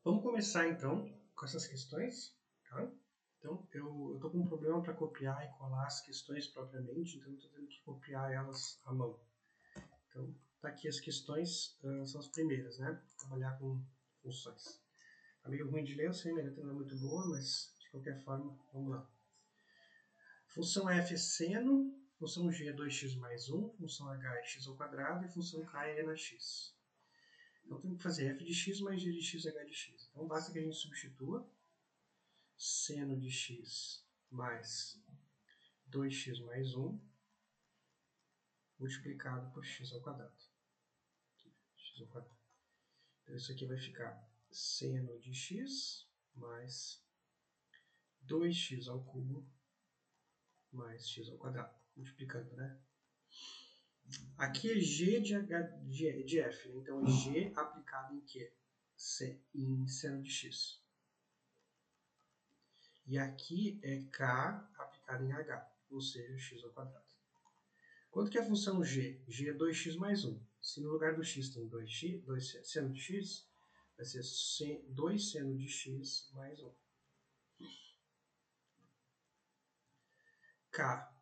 Vamos começar então com essas questões, tá? Então eu estou com um problema para copiar e colar as questões propriamente, então eu estou tendo que copiar elas à mão. Então tá aqui as questões, são as primeiras, né? Trabalhar com funções. Tá meio ruim de ler, eu sei, minha letra não é muito boa, mas de qualquer forma, vamos lá. Função f é seno, função g é 2x mais 1, função h é x ao quadrado e função k é e na x. Então temos que fazer f de x mais g de x, h de x. Então basta que a gente substitua seno de x mais 2x mais 1 multiplicado por x ao quadrado. X ao quadrado. Então isso aqui vai ficar seno de x mais 2x ao cubo mais x ao quadrado. Multiplicando, né? Aqui é g de f, né? Então é g aplicado em quê? Em seno de x. E aqui é k aplicado em h, ou seja, x ao quadrado. Quanto que é a função g? G é 2x mais 1. Se no lugar do x tem 2x, 2 seno de x, vai ser 2 seno de x mais 1. K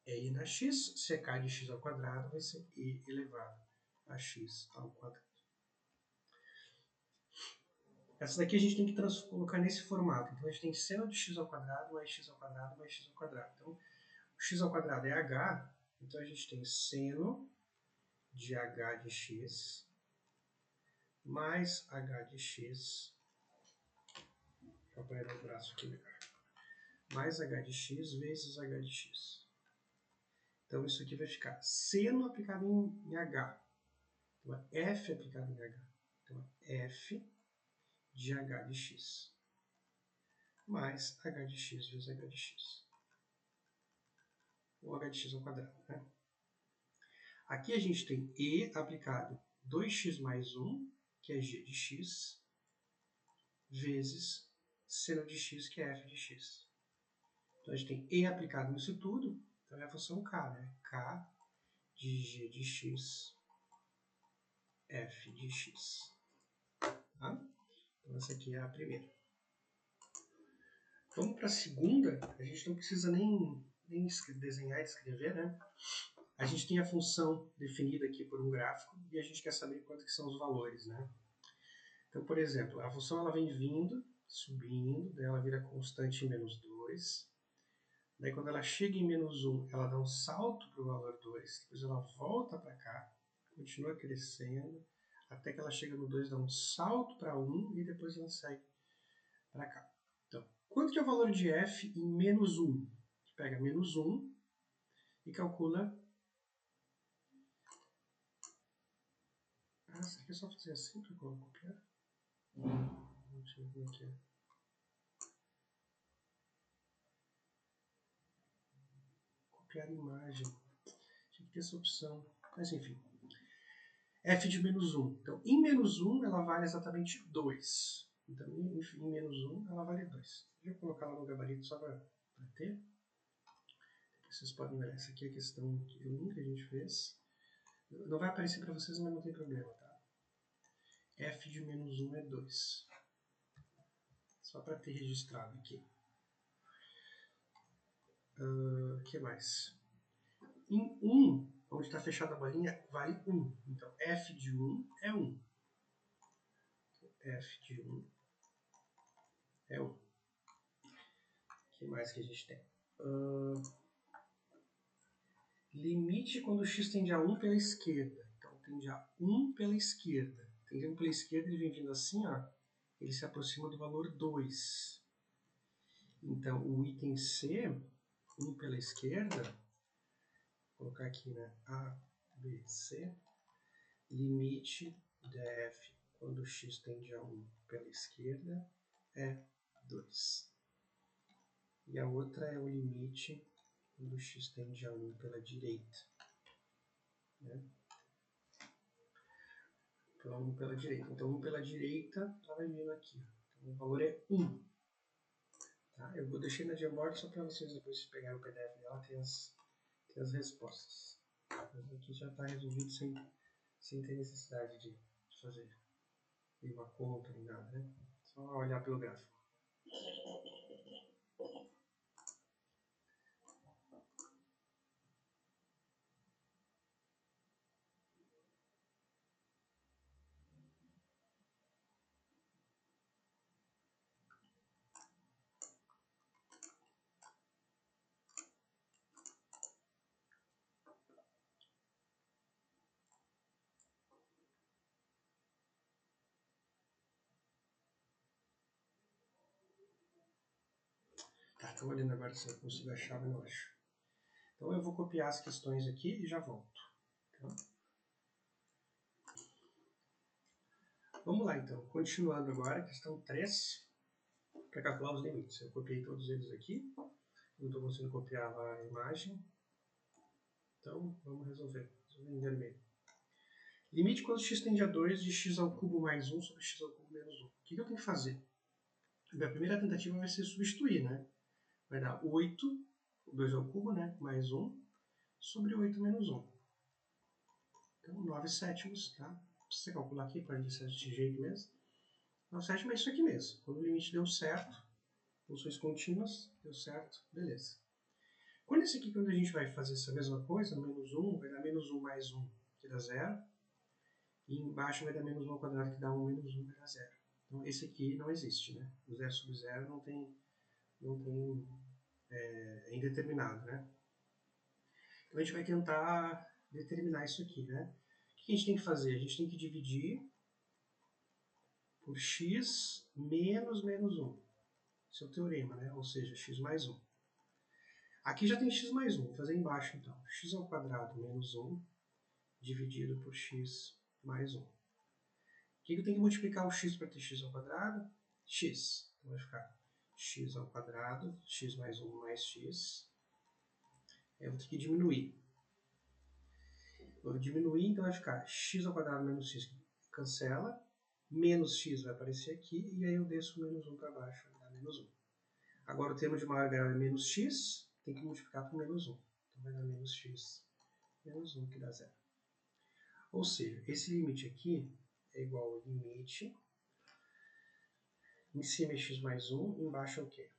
é i na x, se é k de x ao quadrado, vai ser e elevado a x ao quadrado. Essa daqui a gente tem que colocar nesse formato. Então a gente tem seno de x ao quadrado mais x ao quadrado mais x ao quadrado. Então o x ao quadrado é h, então a gente tem seno de h de x mais h de x. Deixa eu apoiar o braço aqui melhor. Mais h de x vezes h de x. Então isso aqui vai ficar seno aplicado em h. Então é f aplicado em h. Então é f de h de x mais h de x vezes h de x. Ou h de x ao quadrado, né? Aqui a gente tem e aplicado 2x mais 1, que é g de x, vezes seno de x, que é f de x. Então a gente tem e aplicado nisso tudo, então é a função k, né? K de g de x, f de x. Tá? Então essa aqui é a primeira. Vamos para a segunda, a gente não precisa nem desenhar e escrever, né? A gente tem a função definida aqui por um gráfico e a gente quer saber quanto que são os valores, né? Então, por exemplo, a função ela vem vindo, subindo, daí ela vira constante em menos 2. Daí quando ela chega em menos 1, ela dá um salto para o valor 2, depois ela volta para cá, continua crescendo, até que ela chega no 2, dá um salto para 1 e depois ela segue para cá. Então, quanto que é o valor de f em menos 1? Pega menos 1 e calcula... Ah, será que é só fazer assim para copiar? Deixa eu ver como é que é. Copiar imagem. Tinha que ter essa opção. Mas enfim. F de menos 1. Então, em menos 1, ela vale exatamente 2. Então, em menos 1, ela vale 2. Deixa eu colocar lá no gabarito só para ter. Vocês podem ver. Essa aqui é a questão 1 que a gente fez. Não vai aparecer para vocês, mas não tem problema, tá? F de menos 1 é 2. Só para ter registrado aqui. O que mais? Em 1, onde está fechada a bolinha, vale 1. Então, f de 1 é 1. F de 1 é 1. O que mais que a gente tem? Limite quando x tende a 1 pela esquerda. Então, tende a 1 pela esquerda. Tende a 1 pela esquerda, ele vem vindo assim, ó, ele se aproxima do valor 2. Então, o item C, 1 pela esquerda, vou colocar aqui, né, A, B, C, limite df quando x tende a 1 pela esquerda é 2. E a outra é o limite quando x tende a 1 pela direita. Né? Então, 1 pela direita. Então, 1 pela direita, ela vai vindo aqui. Então, o valor é 1. Tá? Eu vou deixar na Jamboard só para vocês depois pegarem o PDF dela, tem as respostas. Mas aqui já está resolvido sem ter necessidade de fazer e uma conta nem nada, né? Só olhar pelo gráfico. Tá, estou olhando agora se eu consigo achar, mas não acho. Então eu vou copiar as questões aqui e já volto. Tá? Vamos lá então, continuando agora, questão 3, para calcular os limites. Eu copiei todos eles aqui, não estou conseguindo copiar lá a imagem, então vamos resolver em vermelho. Limite quando x tende a 2 de x ao cubo mais 1 sobre x ao cubo menos 1. O que eu tenho que fazer? A primeira tentativa vai ser substituir, né? Vai dar 8, 2 ao cubo, né? Mais 1, sobre 8 menos 1. Então, 9 sétimos, tá? Precisa calcular aqui, pode ser desse jeito mesmo. 9 sétimos é isso aqui mesmo. Quando o limite deu certo, funções contínuas, deu certo, beleza. Quando esse aqui, quando a gente vai fazer essa mesma coisa, menos 1, vai dar menos 1 mais 1, que dá 0. E embaixo vai dar menos 1 ao quadrado, que dá 1 menos 1, vai dar 0. Então, esse aqui não existe, né? O 0 sobre 0 não tem é indeterminado, né? Então, a gente vai tentar determinar isso aqui, né? O que a gente tem que fazer? A gente tem que dividir por x menos menos 1. Esse é o teorema, né? Ou seja, x mais 1. Aqui já tem x mais 1. Vou fazer embaixo, então. X ao quadrado menos 1 dividido por x mais 1. O que eu tenho que multiplicar o x para ter x ao quadrado? X. Então vai ficar x ao quadrado, x mais 1 mais x. Eu vou ter que diminuir. Vou diminuir, então vai ficar x ao quadrado menos x, cancela. Menos x vai aparecer aqui, e aí eu desço menos 1 para baixo, vai dar menos 1. Agora o termo de maior grau é menos x, tem que multiplicar por menos 1. Então vai dar menos x menos 1, que dá 0. Ou seja, esse limite aqui é igual ao limite, em cima é x mais 1, embaixo é o quê?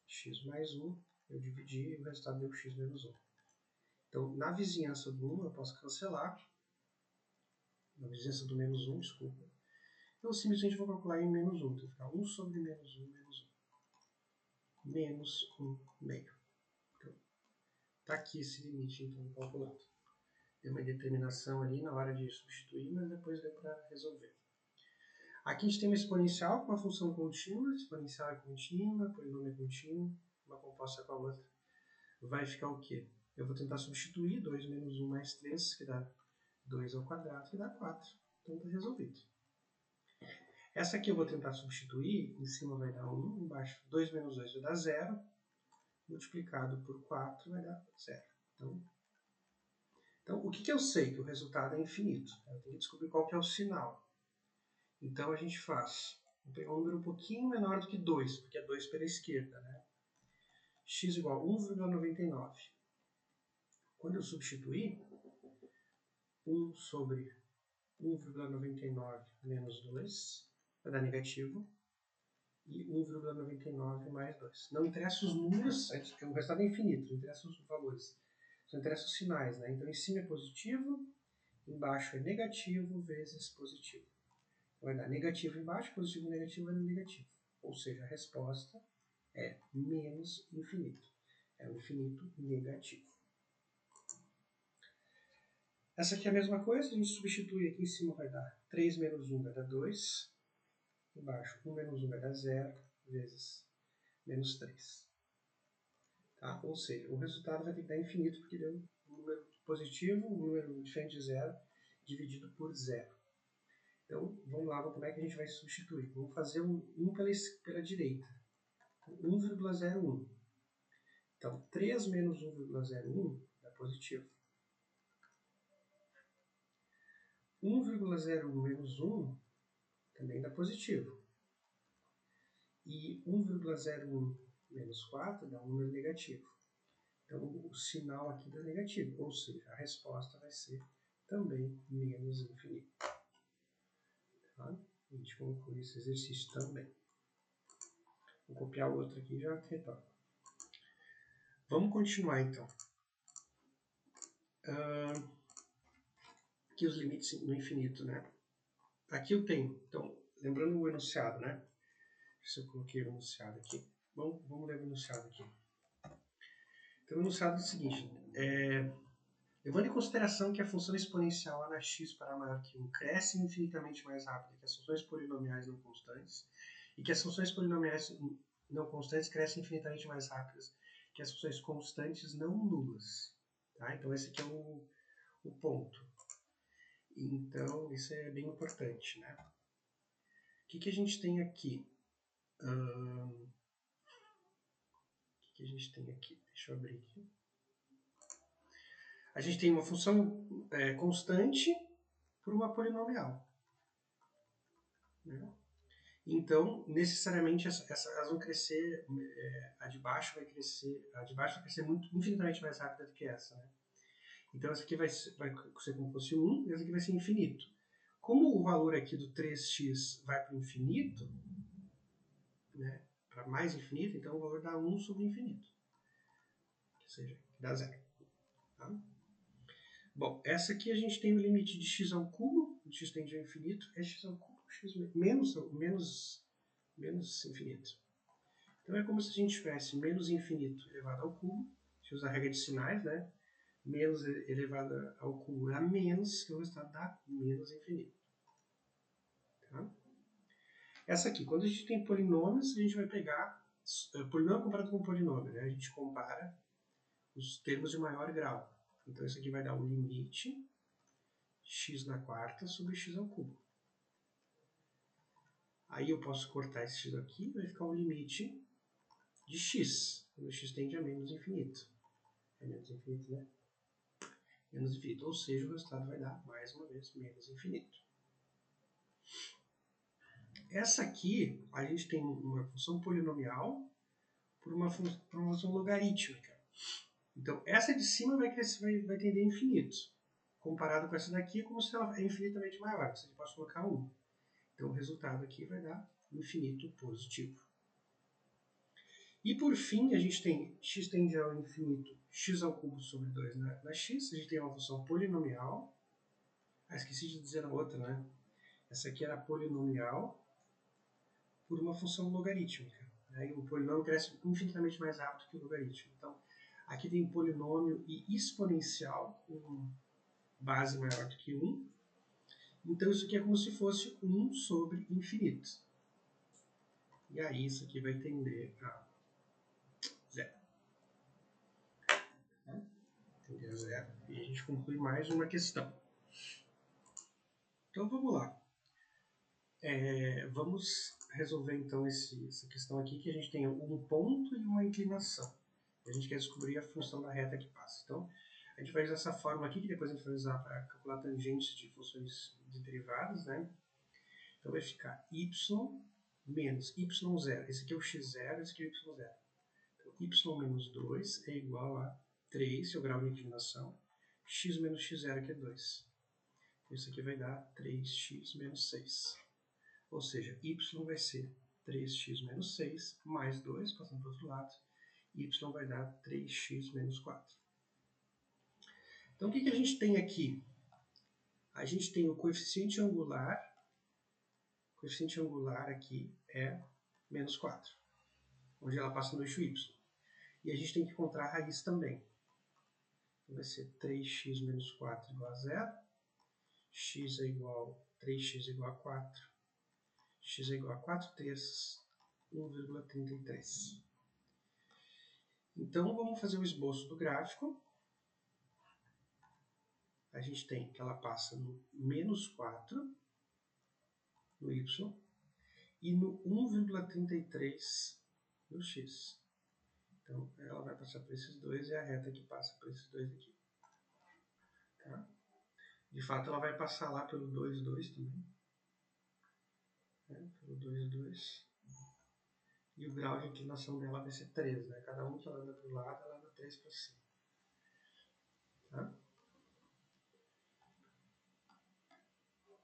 X mais 1, eu dividi e o resultado deu x menos 1. Então, na vizinhança do 1, eu posso cancelar. Na vizinhança do menos 1, desculpa. Então, simplesmente vou calcular em menos 1. Então, fica 1 sobre menos 1, menos 1. Menos 1 meio. Então, está aqui esse limite, então, calculado. Deu uma determinação ali na hora de substituir, mas depois deu para resolver. Aqui a gente tem uma exponencial com uma função contínua. Exponencial é contínua, polinômio é contínuo, uma composta com a outra. Vai ficar o quê? Eu vou tentar substituir 2 menos 1 mais 3, que dá 2 ao quadrado, que dá 4. Então está resolvido. Essa aqui eu vou tentar substituir, em cima vai dar 1, embaixo 2 menos 2 vai dar 0, multiplicado por 4 vai dar 0. Então o que eu sei? Que o resultado é infinito. Eu tenho que descobrir qual que é o sinal. Então a gente faz, vou pegar um número um pouquinho menor do que 2, porque é 2 pela esquerda, né? X igual a 1,99. Quando eu substituir, 1 sobre 1,99 menos 2 vai dar negativo, e 1,99 mais 2. Não interessa os números, porque o resultado é infinito, não interessa os valores. Só interessa os sinais, né? Então em cima é positivo, embaixo é negativo vezes positivo. Vai dar negativo embaixo, positivo e negativo vai dar negativo. Ou seja, a resposta é menos infinito. É o infinito negativo. Essa aqui é a mesma coisa, a gente substitui aqui em cima, vai dar 3 menos 1 vai dar 2. Embaixo, 1 menos 1 vai dar 0, vezes menos 3. Tá? Ou seja, o resultado vai ter que dar infinito, porque deu um número positivo, um número diferente de 0, dividido por 0. Então, vamos lá, como é que a gente vai substituir? Vamos fazer um pela direita. 1,01. Então, 3 menos 1,01 dá positivo. 1,01 menos 1 também dá positivo. E 1,01 menos 4 dá um número negativo. Então, o sinal aqui dá negativo, ou seja, a resposta vai ser também menos infinito. Tá? A gente conclui esse exercício também. Vou copiar o outro aqui e já retorno. Vamos continuar então. Aqui os limites no infinito, né? Aqui eu tenho, então, lembrando o enunciado, né? Se eu coloquei o enunciado aqui. Vamos ler o enunciado aqui. Então, o enunciado é o seguinte. Levando em consideração que a função exponencial a na x para maior que 1 cresce infinitamente mais rápido que as funções polinomiais não constantes, e que as funções polinomiais não constantes crescem infinitamente mais rápidas que as funções constantes não nulas. Tá? Então, esse aqui é o ponto. Então, isso é bem importante, né? O que a gente tem aqui? O que a gente tem aqui? Deixa eu abrir aqui. A gente tem uma função constante por uma polinomial. Né? Então, necessariamente, elas vão crescer, a de baixo vai crescer infinitamente mais rápida do que essa. Né? Então, essa aqui vai ser como se fosse 1, e essa aqui vai ser infinito. Como o valor aqui do 3x vai para o infinito, né, para mais infinito, então o valor dá 1 sobre infinito. Ou seja, dá 0. Tá? Bom, essa aqui a gente tem o limite de x ao cubo, de x tende ao infinito, é x ao cubo, x menos infinito. Então é como se a gente tivesse menos infinito elevado ao cubo, a gente usa a regra de sinais, né? Menos elevado ao cubo a menos, que o resultado dá menos infinito. Tá? Essa aqui, quando a gente tem polinômios, a gente vai pegar polinômio comparado com polinômio, né? A gente compara os termos de maior grau. Então isso aqui vai dar o limite x na quarta sobre x ao cubo. Aí eu posso cortar esse x aqui, vai ficar o limite de x, quando x tende a menos infinito. É menos infinito, né? Menos infinito, ou seja, o resultado vai dar, mais uma vez, menos infinito. Essa aqui, a gente tem uma função polinomial por uma função logarítmica. Então, essa de cima vai tender a infinito. Comparado com essa daqui, é como se ela é infinitamente maior. Você pode colocar 1. Então, o resultado aqui vai dar infinito positivo. E, por fim, a gente tem x tende ao infinito, x ao cubo sobre 2 na x. A gente tem uma função polinomial. Esqueci de dizer a outra, né? Essa aqui era polinomial por uma função logarítmica. Né? E o polinômio cresce infinitamente mais rápido que o logaritmo. Então, aqui tem polinômio e exponencial com base maior do que 1. Então, isso aqui é como se fosse 1 sobre infinito. E aí, isso aqui vai tender a 0. Tender a 0. E a gente conclui mais uma questão. Então, vamos lá. Vamos resolver, então, essa questão aqui, que a gente tem um ponto e uma inclinação. A gente quer descobrir a função da reta que passa. Então, a gente vai usar essa fórmula aqui, que depois a gente vai usar para calcular tangentes de funções de derivadas, né? Então, vai ficar y menos y0. Esse aqui é o x0, esse aqui é o y0. Então, y menos 2 é igual a 3, seu grau de inclinação, x menos x0, que é 2. Isso aqui vai dar 3x menos 6. Ou seja, y vai ser 3x menos 6 mais 2, passando para o outro lado, y vai dar 3x menos 4. Então, o que a gente tem aqui? A gente tem o coeficiente angular aqui é menos 4, onde ela passa no eixo y. E a gente tem que encontrar a raiz também. Então, vai ser 3x menos 4 igual a 0, x é igual, 3x é igual a 4, x é igual a 4 terços, 1,33. Então, vamos fazer o esboço do gráfico. A gente tem que ela passa no menos 4, no y, e no 1,33 no x. Então, ela vai passar por esses dois e a reta que passa por esses dois aqui. Tá? De fato, ela vai passar lá pelo 2, 2 também. Né? Pelo 2, 2. E o grau de inclinação dela vai ser 3. Né? Cada um que ela anda para o lado, ela anda 3 para cima. Tá?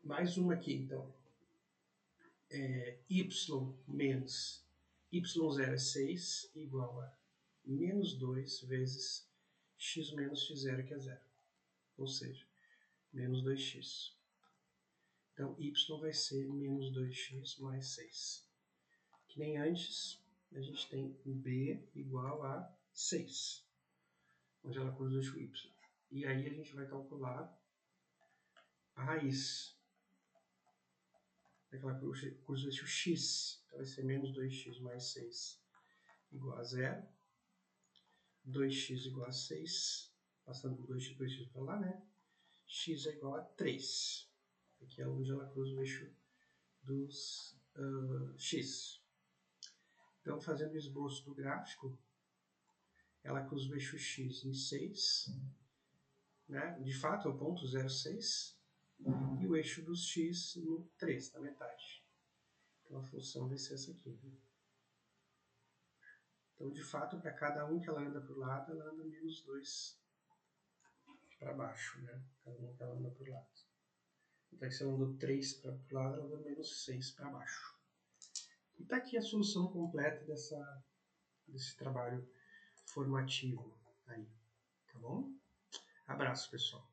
Mais uma aqui, então. y menos y0 é 6, igual a menos 2 vezes x menos x0, que é 0. Ou seja, menos 2x. Então, y vai ser menos 2x mais 6. Que nem antes, a gente tem b igual a 6, onde ela cruza o eixo y. E aí a gente vai calcular a raiz daquela cruza o eixo x. Então vai ser menos 2x mais 6 igual a 0. 2x igual a 6, passando por 2x para lá, né? X é igual a 3. Aqui é onde ela cruza o eixo dos x. Então, fazendo o esboço do gráfico, ela cruza o eixo x em 6, né? De fato é o ponto 0,6, e o eixo dos x no 3, na metade. Então a função vai ser essa aqui. Né? Então, de fato, para cada um que ela anda para o lado, ela anda menos 2 para baixo, né? Cada um que ela anda para o lado. Então, se ela andou 3 para o lado, ela anda menos 6 para baixo. E está aqui a solução completa desse trabalho formativo aí, tá bom? Abraço, pessoal.